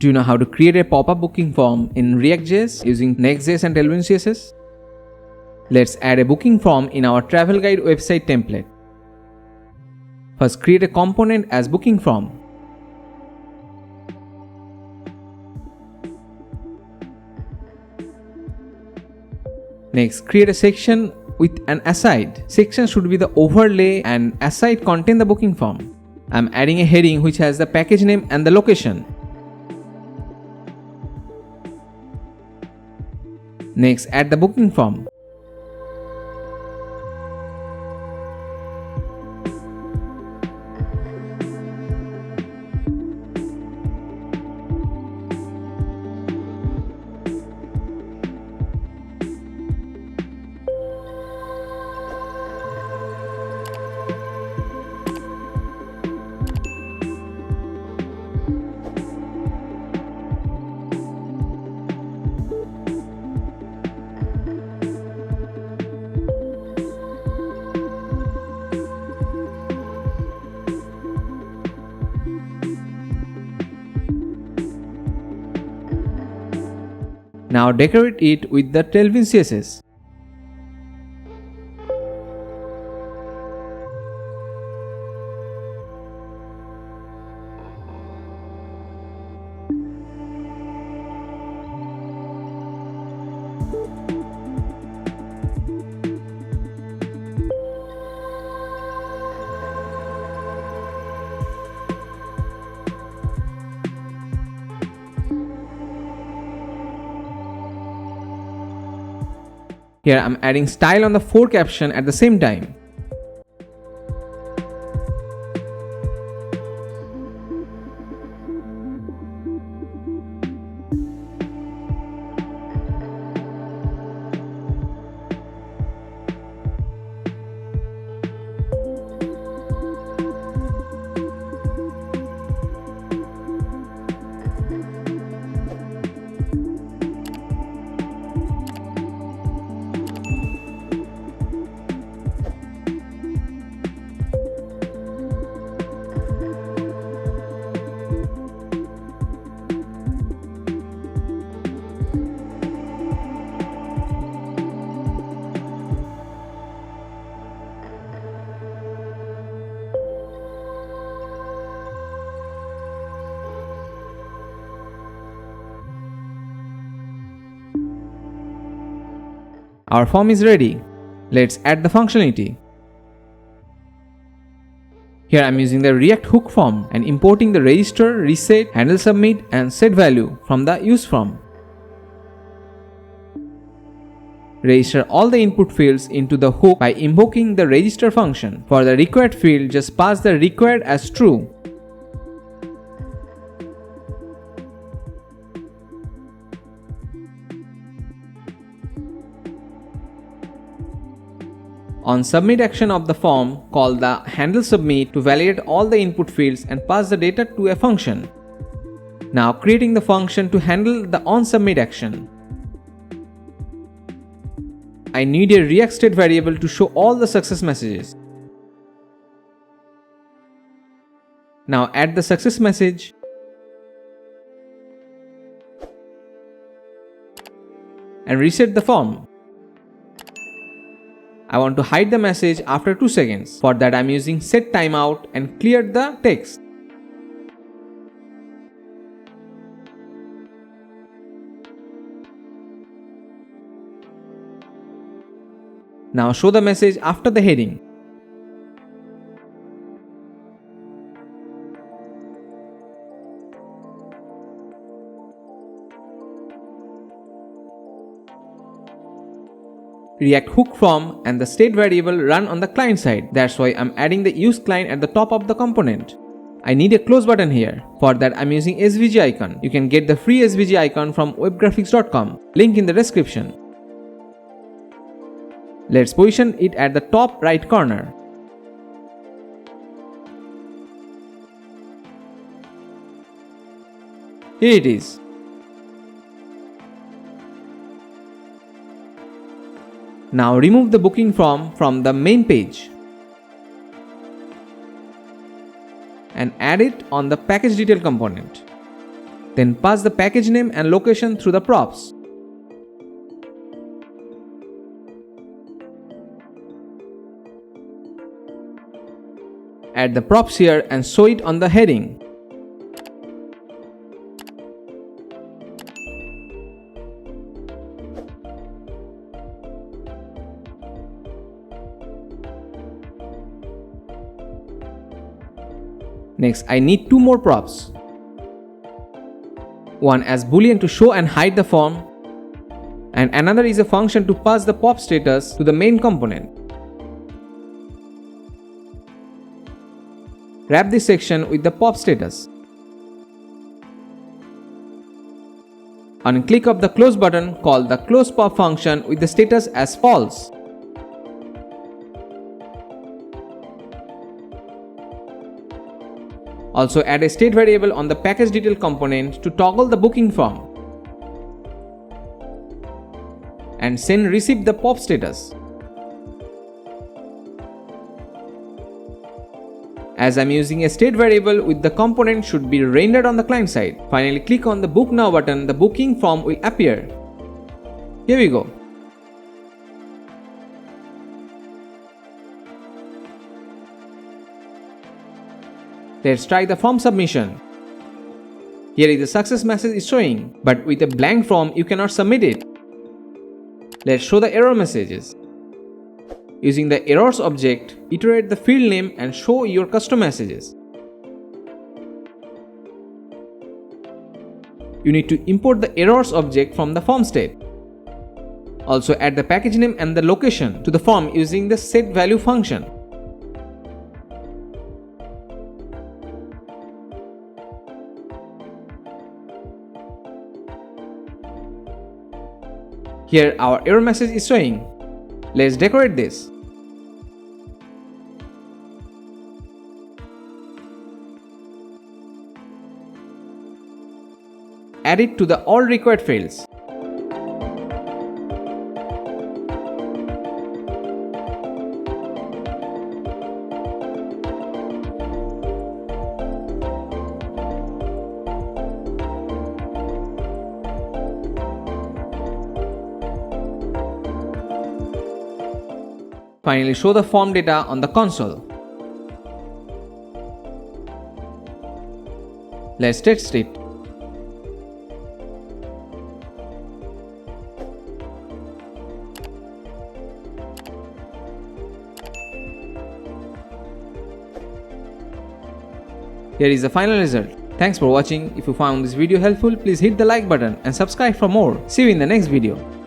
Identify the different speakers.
Speaker 1: Do you know how to create a pop-up booking form in React.js using Next.js and Tailwind CSS? Let's add a booking form in our travel guide website template. First, create a component as booking form. Next, create a section with an aside. Section should be the overlay and aside contain the booking form. I'm adding a heading which has the package name and the location. Next, add the booking form. Now decorate it with the Tailwind CSS. Here I'm adding style on the fore caption at the same time. Our form is ready. Let's add the functionality. Here I'm using the React hook form and importing the register, reset, handle submit and set value from the use form. Register all the input fields into the hook by invoking the register function. For the required field, just pass the required as true. On submit action of the form, call the handle submit to validate all the input fields and pass the data to a function. Now creating the function to handle the on submit action. I need a React state variable to show all the success messages. Now add the success message. And reset the form. I want to hide the message after 2 seconds. For that I'm using set timeout and clear the text. Now show the message after the heading. React hook form and the state variable run on the client side. That's why I'm adding the use client at the top of the component. I need a close button here. For that I'm using SVG icon. You can get the free SVG icon from webgraphics.com. Link in the description. Let's position it at the top right corner. Here it is. Now remove the booking form from the main page and add it on the package detail component. Then pass the package name and location through the props. Add the props here and show it on the heading. Next, I need 2 more props. One as boolean to show and hide the form, and another is a function to pass the pop status to the main component. Wrap this section with the pop status. Unclick of the close button, call the close pop function with the status as false. Also add a state variable on the package detail component to toggle the booking form. And send receive the pop status. As I'm using a state variable with the component should be rendered on the client side. Finally click on the book now button, the booking form will appear. Here we go. Let's try the form submission. Here is the success message is showing, but with a blank form you cannot submit it. Let's show the error messages. Using the errors object, iterate the field name and show your custom messages. You need to import the errors object from the form state. Also add the package name and the location to the form using the setValue function. Here our error message is showing. Let's decorate this. Add it to the all required fields. Finally, show the form data on the console. Let's test it. Here is the final result. Thanks for watching. If you found this video helpful, please hit the like button and subscribe for more. See you in the next video.